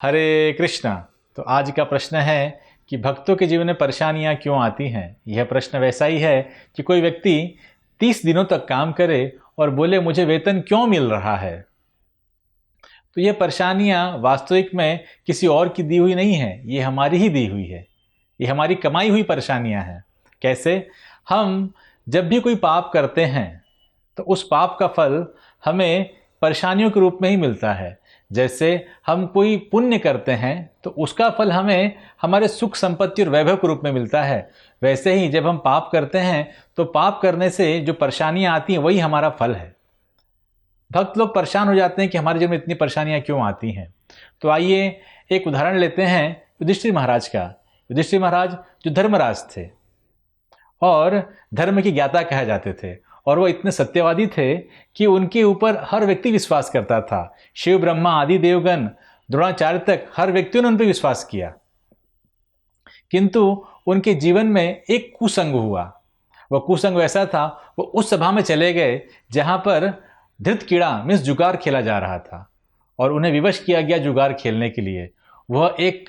हरे कृष्णा। तो आज का प्रश्न है कि भक्तों के जीवन में परेशानियां क्यों आती हैं। यह प्रश्न वैसा ही है कि कोई व्यक्ति 30 दिनों तक काम करे और बोले मुझे वेतन क्यों मिल रहा है। तो यह परेशानियां वास्तविक में किसी और की दी हुई नहीं है, ये हमारी ही दी हुई है। ये हमारी कमाई हुई परेशानियां हैं। कैसे? हम जब भी कोई पाप करते हैं तो उस पाप का फल हमें परेशानियों के रूप में ही मिलता है। जैसे हम कोई पुण्य करते हैं तो उसका फल हमें हमारे सुख संपत्ति और वैभव के रूप में मिलता है। वैसे ही जब हम पाप करते हैं तो पाप करने से जो परेशानियां आती हैं वही हमारा फल है। भक्त लोग परेशान हो जाते हैं कि हमारे जीवन में इतनी परेशानियां क्यों आती हैं। तो आइए एक उदाहरण लेते हैं युधिष्ठिर महाराज का। युधिष्ठिर महाराज जो धर्मराज थे और धर्म की ज्ञाता कहे जाते थे, और वो इतने सत्यवादी थे कि उनके ऊपर हर व्यक्ति विश्वास करता था। शिव ब्रह्मा आदि देवगण द्रोणाचार्य तक हर व्यक्तियों ने उन पर विश्वास किया। किंतु उनके जीवन में एक कुसंग हुआ। वह कुसंग वैसा था, वो उस सभा में चले गए जहां पर धृत कीड़ा मीन्स जुगार खेला जा रहा था और उन्हें विवश किया गया जुगार खेलने के लिए। वह एक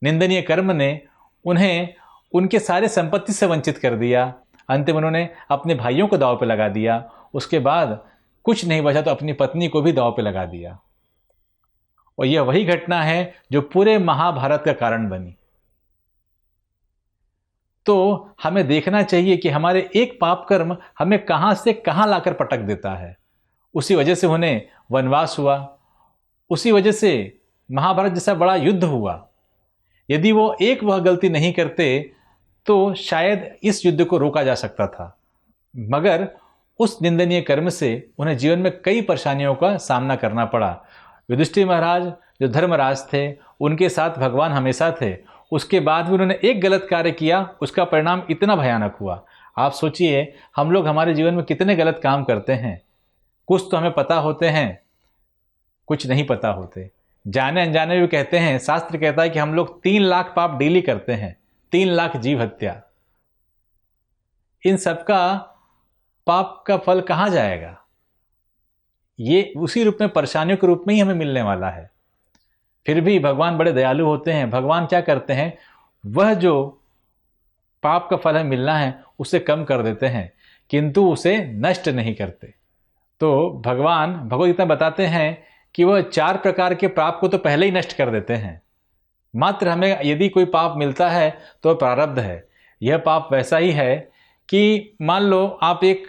निंदनीय कर्म ने उन्हें उनके सारे संपत्ति से वंचित कर दिया। अंत में उन्होंने अपने भाइयों को दांव पे लगा दिया। उसके बाद कुछ नहीं बचा तो अपनी पत्नी को भी दांव पे लगा दिया। और यह वही घटना है जो पूरे महाभारत का कारण बनी। तो हमें देखना चाहिए कि हमारे एक पाप कर्म हमें कहां से कहां लाकर पटक देता है। उसी वजह से उन्हें वनवास हुआ, उसी वजह से महाभारत जैसा बड़ा युद्ध हुआ। यदि वो एक वह गलती नहीं करते तो शायद इस युद्ध को रोका जा सकता था, मगर उस निंदनीय कर्म से उन्हें जीवन में कई परेशानियों का सामना करना पड़ा। युधिष्ठिर महाराज जो धर्मराज थे, उनके साथ भगवान हमेशा थे। उसके बाद भी उन्होंने एक गलत कार्य किया, उसका परिणाम इतना भयानक हुआ। आप सोचिए, हम लोग हमारे जीवन में कितने गलत काम करते हैं। कुछ तो हमें पता होते हैं, कुछ नहीं पता होते। जाने अनजाने भी कहते हैं, शास्त्र कहता है कि हम लोग 3 लाख पाप डेली करते हैं, 3 लाख जीव हत्या। इन सबका पाप का फल कहां जाएगा? ये उसी रूप में परेशानियों के रूप में ही हमें मिलने वाला है। फिर भी भगवान बड़े दयालु होते हैं। भगवान क्या करते हैं, वह जो पाप का फल हमें मिलना है उसे कम कर देते हैं, किंतु उसे नष्ट नहीं करते। तो भगवान भगवद गीता बताते हैं कि वह 4 प्रकार के पाप को तो पहले ही नष्ट कर देते हैं। मात्र हमें यदि कोई पाप मिलता है तो प्रारब्ध है। यह पाप वैसा ही है कि मान लो आप एक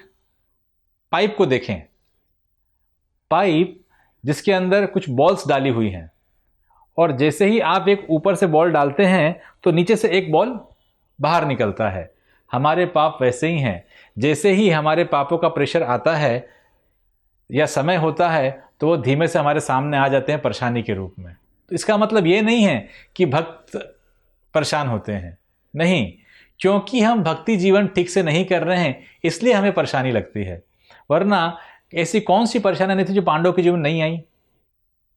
पाइप को देखें, पाइप जिसके अंदर कुछ बॉल्स डाली हुई हैं, और जैसे ही आप एक ऊपर से बॉल डालते हैं तो नीचे से एक बॉल बाहर निकलता है। हमारे पाप वैसे ही हैं। जैसे ही हमारे पापों का प्रेशर आता है या समय होता है तो वो धीमे से हमारे सामने आ जाते हैं परेशानी के रूप में। तो इसका मतलब ये नहीं है कि भक्त परेशान होते हैं, नहीं, क्योंकि हम भक्ति जीवन ठीक से नहीं कर रहे हैं इसलिए हमें परेशानी लगती है। वरना ऐसी कौन सी परेशानी नहीं थी जो पांडवों के जीवन नहीं आई।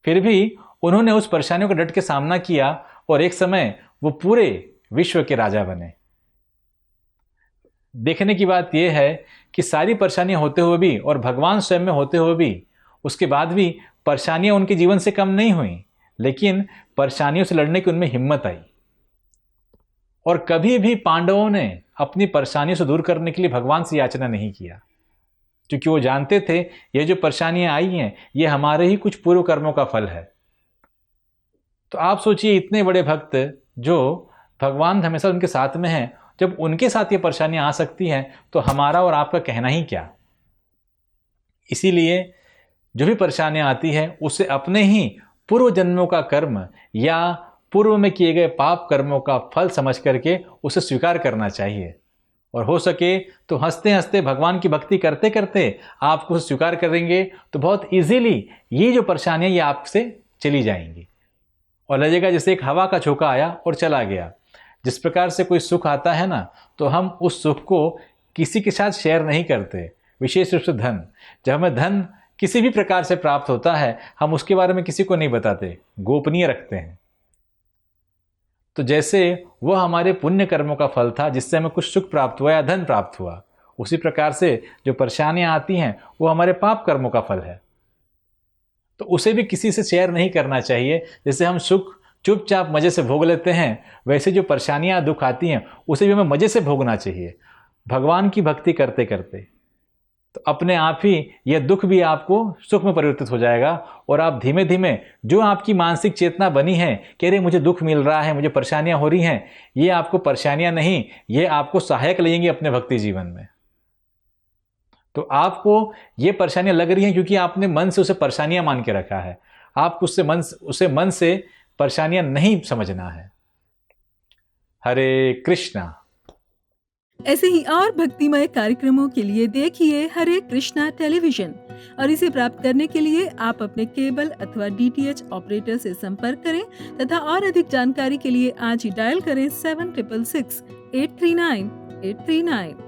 फिर भी उन्होंने उस परेशानियों का डट के सामना किया और एक समय वो पूरे विश्व के राजा बने। देखने की बात यह है कि सारी परेशानियां होते हुए भी और भगवान स्वयं में होते हुए भी, उसके बाद भी परेशानियां उनके जीवन से कम नहीं हुई, लेकिन परेशानियों से लड़ने की उनमें हिम्मत आई। और कभी भी पांडवों ने अपनी परेशानियों से दूर करने के लिए भगवान से याचना नहीं किया, क्योंकि वो जानते थे ये जो परेशानियां आई हैं ये हमारे ही कुछ पूर्व कर्मों का फल है। तो आप सोचिए, इतने बड़े भक्त जो भगवान हमेशा उनके साथ में हैं, जब उनके साथ ये परेशानियां आ सकती हैं तो हमारा और आपका कहना ही क्या। इसीलिए जो भी परेशानियां आती है उससे अपने ही पूर्व जन्मों का कर्म या पूर्व में किए गए पाप कर्मों का फल समझ करके उसे स्वीकार करना चाहिए। और हो सके तो हंसते हंसते भगवान की भक्ति करते करते आप उसे स्वीकार करेंगे तो बहुत इजीली ये जो परेशानियां ये आपसे चली जाएंगी और लगेगा जैसे एक हवा का झोंका आया और चला गया। जिस प्रकार से कोई सुख आता है ना, तो हम उस सुख को किसी के साथ शेयर नहीं करते, विशेष रूप से धन। जब हमें धन किसी भी प्रकार से प्राप्त होता है हम उसके बारे में किसी को नहीं बताते, गोपनीय रखते हैं। तो जैसे वह हमारे पुण्य कर्मों का फल था जिससे हमें कुछ सुख प्राप्त हुआ या धन प्राप्त हुआ, उसी प्रकार से जो परेशानियां आती हैं वो हमारे पाप कर्मों का फल है। तो उसे भी किसी से शेयर नहीं करना चाहिए। जैसे हम सुख चुपचाप मज़े से भोग लेते हैं, वैसे जो परेशानियाँ दुख आती हैं उसे भी हमें मज़े से भोगना चाहिए, भगवान की भक्ति करते करते। तो अपने आप ही यह दुख भी आपको सुख में परिवर्तित हो जाएगा, और आप धीमे धीमे जो आपकी मानसिक चेतना बनी है कि अरे मुझे दुख मिल रहा है, मुझे परेशानियां हो रही हैं, ये आपको परेशानियां नहीं, ये आपको सहायक लगेंगी अपने भक्ति जीवन में। तो आपको ये परेशानियां लग रही हैं क्योंकि आपने मन से उसे परेशानियां मान के रखा है। आपको उसे मन से परेशानियां नहीं समझना है। हरे कृष्णा। ऐसे ही और भक्तिमय कार्यक्रमों के लिए देखिए हरे कृष्णा टेलीविजन, और इसे प्राप्त करने के लिए आप अपने केबल अथवा DTH ऑपरेटर से संपर्क करें तथा और अधिक जानकारी के लिए आज ही डायल करें 7666 839 839।